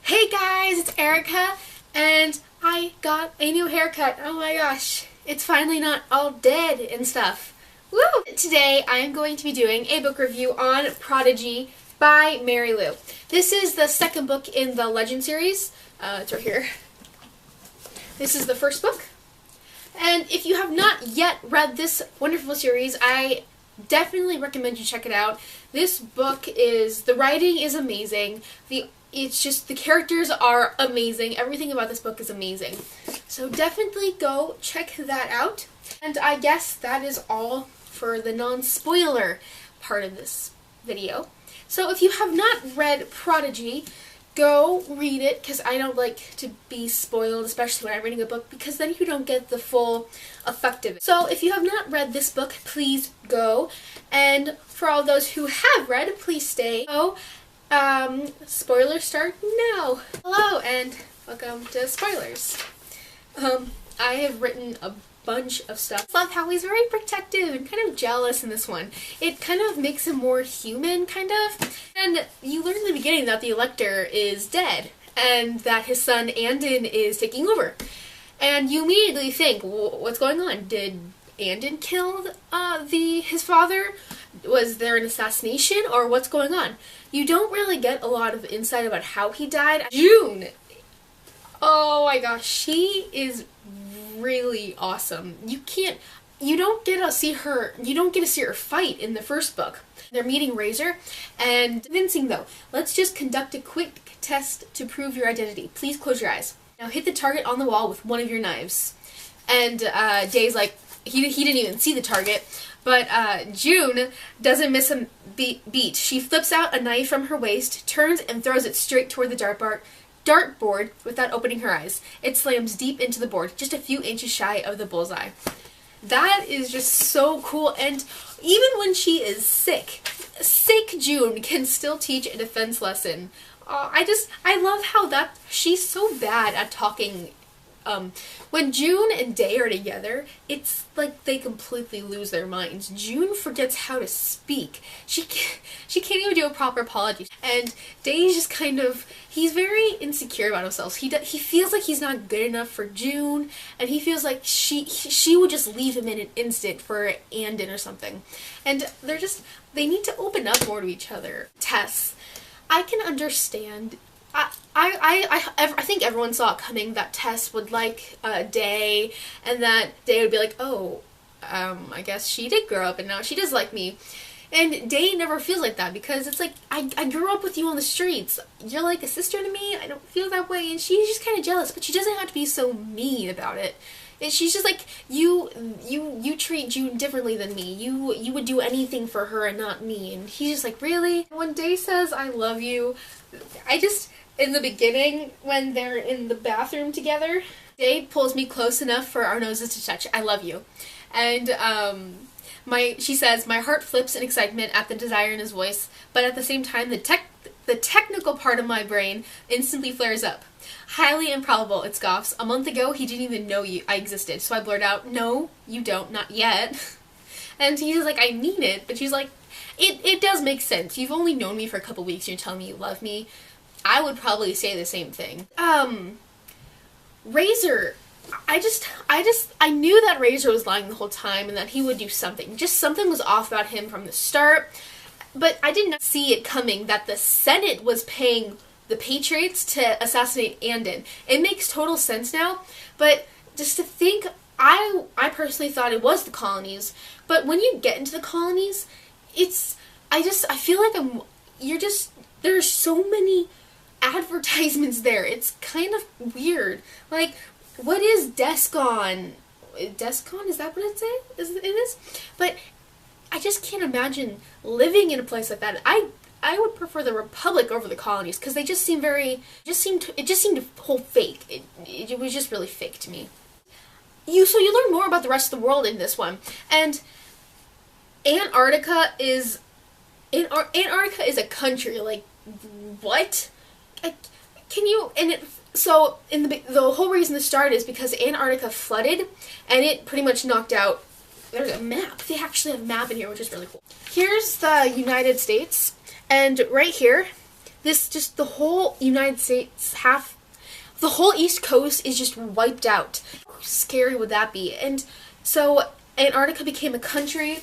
Hey guys, it's Erica, and I got a new haircut. Oh my gosh, it's finally not all dead and stuff. Woo! Today I am going to be doing a book review on Prodigy by Mary Lou. This is the second book in the Legend series. It's right here. This is the first book. And if you have not yet read this wonderful series, I definitely recommend you check it out. This book the writing is amazing. It's just, the characters are amazing. Everything about this book is amazing. So definitely go check that out. And I guess that is all for the non-spoiler part of this video. So if you have not read Prodigy, go read it, because I don't like to be spoiled, especially when I'm reading a book, because then you don't get the full effect of it. So if you have not read this book, please go. And for all those who have read, please stay. So, spoilers start now. Hello and welcome to spoilers. I have written a bunch of stuff. I love how he's very protective and kind of jealous in this one. It kind of makes him more human, kind of. And you learn in the beginning that the Elector is dead and that his son Andon is taking over. And you immediately think, what's going on? Did Andon kill his father? Was there an assassination, or what's going on? You don't really get a lot of insight about how he died. June! Oh my gosh, she is really awesome. You don't get to see her fight in the first book. They're meeting Razor, and convincing though. Let's just conduct a quick test to prove your identity. Please close your eyes. Now hit the target on the wall with one of your knives. And Day's like, he didn't even see the target, but June doesn't miss a beat. She flips out a knife from her waist, turns and throws it straight toward the dartboard without opening her eyes. It slams deep into the board, just a few inches shy of the bullseye. That is just so cool, and even when she is sick June can still teach a defense lesson. I love how she's so bad at talking. When June and Day are together, it's like they completely lose their minds. June forgets how to speak. She can't even do a proper apology. And Day's just he's very insecure about himself. He feels like he's not good enough for June, and he feels like she would just leave him in an instant for Andon or something. And they need to open up more to each other. Tess, I can understand. I think everyone saw it coming that Tess would like Day, and that Day would be like, oh, I guess she did grow up and now she does like me. And Day never feels like that, because it's like, I grew up with you on the streets. You're like a sister to me. I don't feel that way. And she's just kind of jealous, but she doesn't have to be so mean about it. And she's just like, you treat June differently than me. You would do anything for her and not me. And he's just like, really? When Day says, I love you, in the beginning, when they're in the bathroom together, Day pulls me close enough for our noses to touch. I love you. And she says, my heart flips in excitement at the desire in his voice, but at the same time, the technical part of my brain instantly flares up. Highly improbable, it scoffs. A month ago, he didn't even know I existed, so I blurt out, no, you don't, not yet. And he's like, I mean it, but she's like, it does make sense. You've only known me for a couple weeks, and you're telling me you love me. I would probably say the same thing. Razor, I knew that Razor was lying the whole time and that he would do something. Just something was off about him from the start, but I did not see it coming that the Senate was paying the Patriots to assassinate Andon. It makes total sense now, but just to think, I personally thought it was the colonies, but when you get into the colonies, I feel like there's so many advertisements there. It's kind of weird. Like, what is Descon? Descon? Is that what it is? But I just can't imagine living in a place like that. I would prefer the Republic over the colonies, because they just seem it just seemed whole fake. It was just really fake to me. So you learn more about the rest of the world in this one, and Antarctica is a country. Like, what? The whole reason this started is because Antarctica flooded, and it pretty much knocked out. There's a map. They actually have a map in here, which is really cool. Here's the United States, and right here, just the whole United States, the whole East Coast is just wiped out. How scary would that be? And so Antarctica became a country,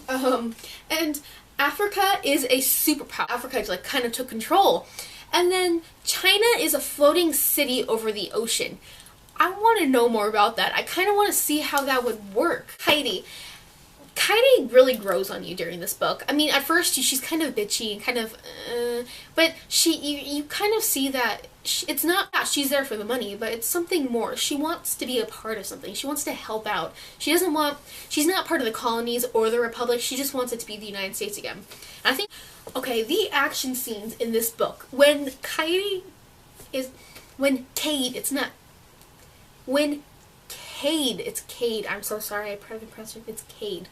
and Africa is a superpower. Africa like kind of took control. And then China is a floating city over the ocean. I want to know more about that. I kind of want to see how that would work. Heidi really grows on you during this book. I mean, at first she's kind of bitchy and kind of, but you kind of see that it's not that she's there for the money, but it's something more. She wants to be a part of something. She wants to help out. She's not part of the colonies or the Republic. She just wants it to be the United States again. And I think, okay, the action scenes in this book, when Cade, it's Cade, I'm so sorry, I probably pressed it, it's Cade.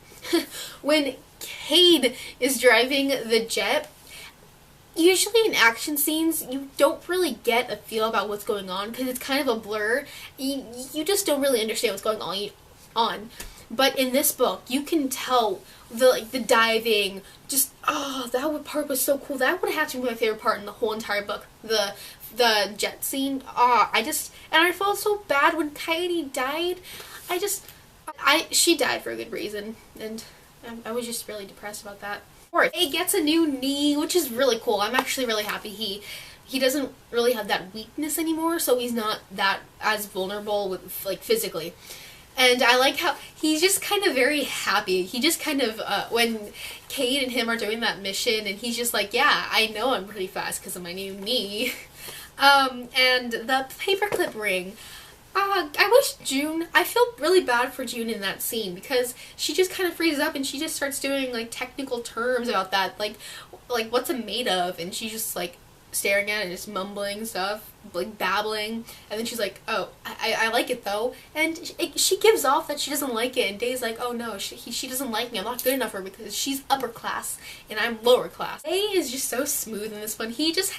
When Cade is driving the jet, usually in action scenes, you don't really get a feel about what's going on because it's kind of a blur. You just don't really understand what's going on. But in this book, you can tell the diving, just, oh, that part was so cool. That would have to be my favorite part in the whole entire book. The jet scene, and I felt so bad when Coyote died. She died for a good reason, and I was just really depressed about that. He gets a new knee, which is really cool. I'm actually really happy he doesn't really have that weakness anymore, so he's not that as vulnerable with, like, physically. And I like how he's just kind of very happy. He just kind of, when Cade and him are doing that mission, and he's just like, yeah, I know I'm pretty fast because of my new knee. And the paperclip ring. I feel really bad for June in that scene because she just kind of freezes up and she just starts doing, like, technical terms about that, like what's it made of, and she's just, like, staring at it and just mumbling stuff, like, babbling, and then she's like, oh, I like it though, and she gives off that she doesn't like it, and Day's like, oh no, she doesn't like me, I'm not good enough for her because she's upper class and I'm lower class. Day is just so smooth in this one. His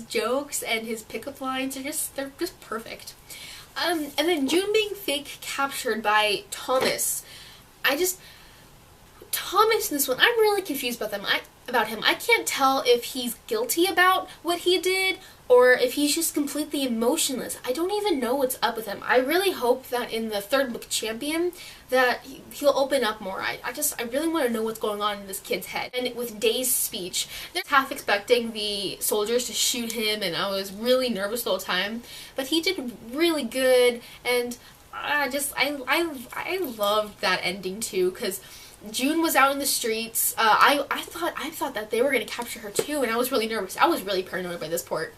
jokes and his pickup lines they're just perfect. And then June being fake captured by Thomas. Thomas in this one, I'm really confused about him. I can't tell if he's guilty about what he did or if he's just completely emotionless. I don't even know what's up with him. I really hope that in the third book, Champion, that he'll open up more. I really want to know what's going on in this kid's head. And with Day's speech, they're half expecting the soldiers to shoot him, and I was really nervous the whole time. But he did really good, and I loved that ending too, because June was out in the streets. I thought that they were going to capture her too, and I was really nervous. I was really paranoid by this part.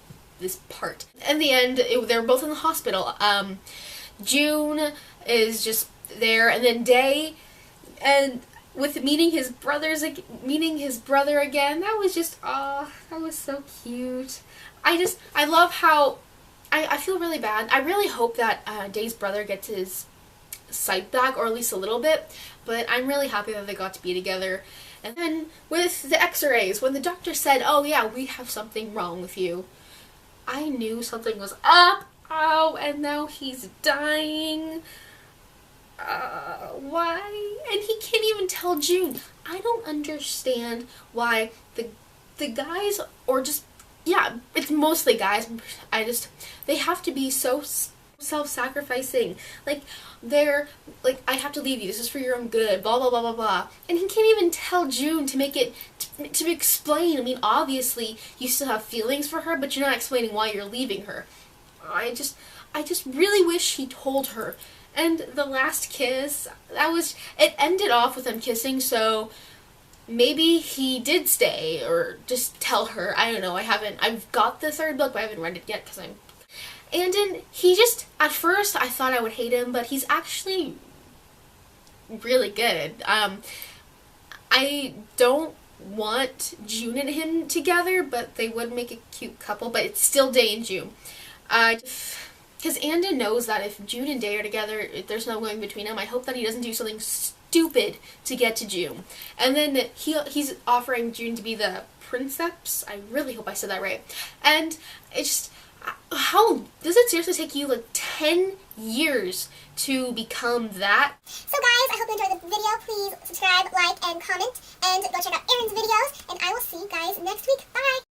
In the end, they're both in the hospital. June is just there, and then Day, and with meeting his brother again, that was just, that was so cute. I love how, I feel really bad. I really hope that Day's brother gets his sight back, or at least a little bit, but I'm really happy that they got to be together. And then with the x-rays, when the doctor said, oh yeah, we have something wrong with you, I knew something was up. Oh, and now he's dying. Why? And he can't even tell June. I don't understand why the guys, or just, yeah, it's mostly guys, they have to be so self-sacrificing. Like, they're like, I have to leave you, this is for your own good, blah blah blah blah blah, and he can't even tell June to make it to explain. I mean, obviously you still have feelings for her, but you're not explaining why you're leaving her. I just really wish he told her. And the last kiss, it ended off with them kissing, so maybe he did stay, or just tell her. I don't know. I've got the third book, but I haven't read it yet because and then at first I thought I would hate him, but he's actually really good. I don't want June and him together, but they would make a cute couple, but it's still Day and June. Because Andon knows that if June and Day are together, there's no going between them. I hope that he doesn't do something stupid to get to June. And then he's offering June to be the princeps. I really hope I said that right. And How does it seriously take you like 10 years to become that? So guys, I hope you enjoyed the video. Please subscribe, like, and comment, and go check out Erin's videos, and I will see you guys next week. Bye!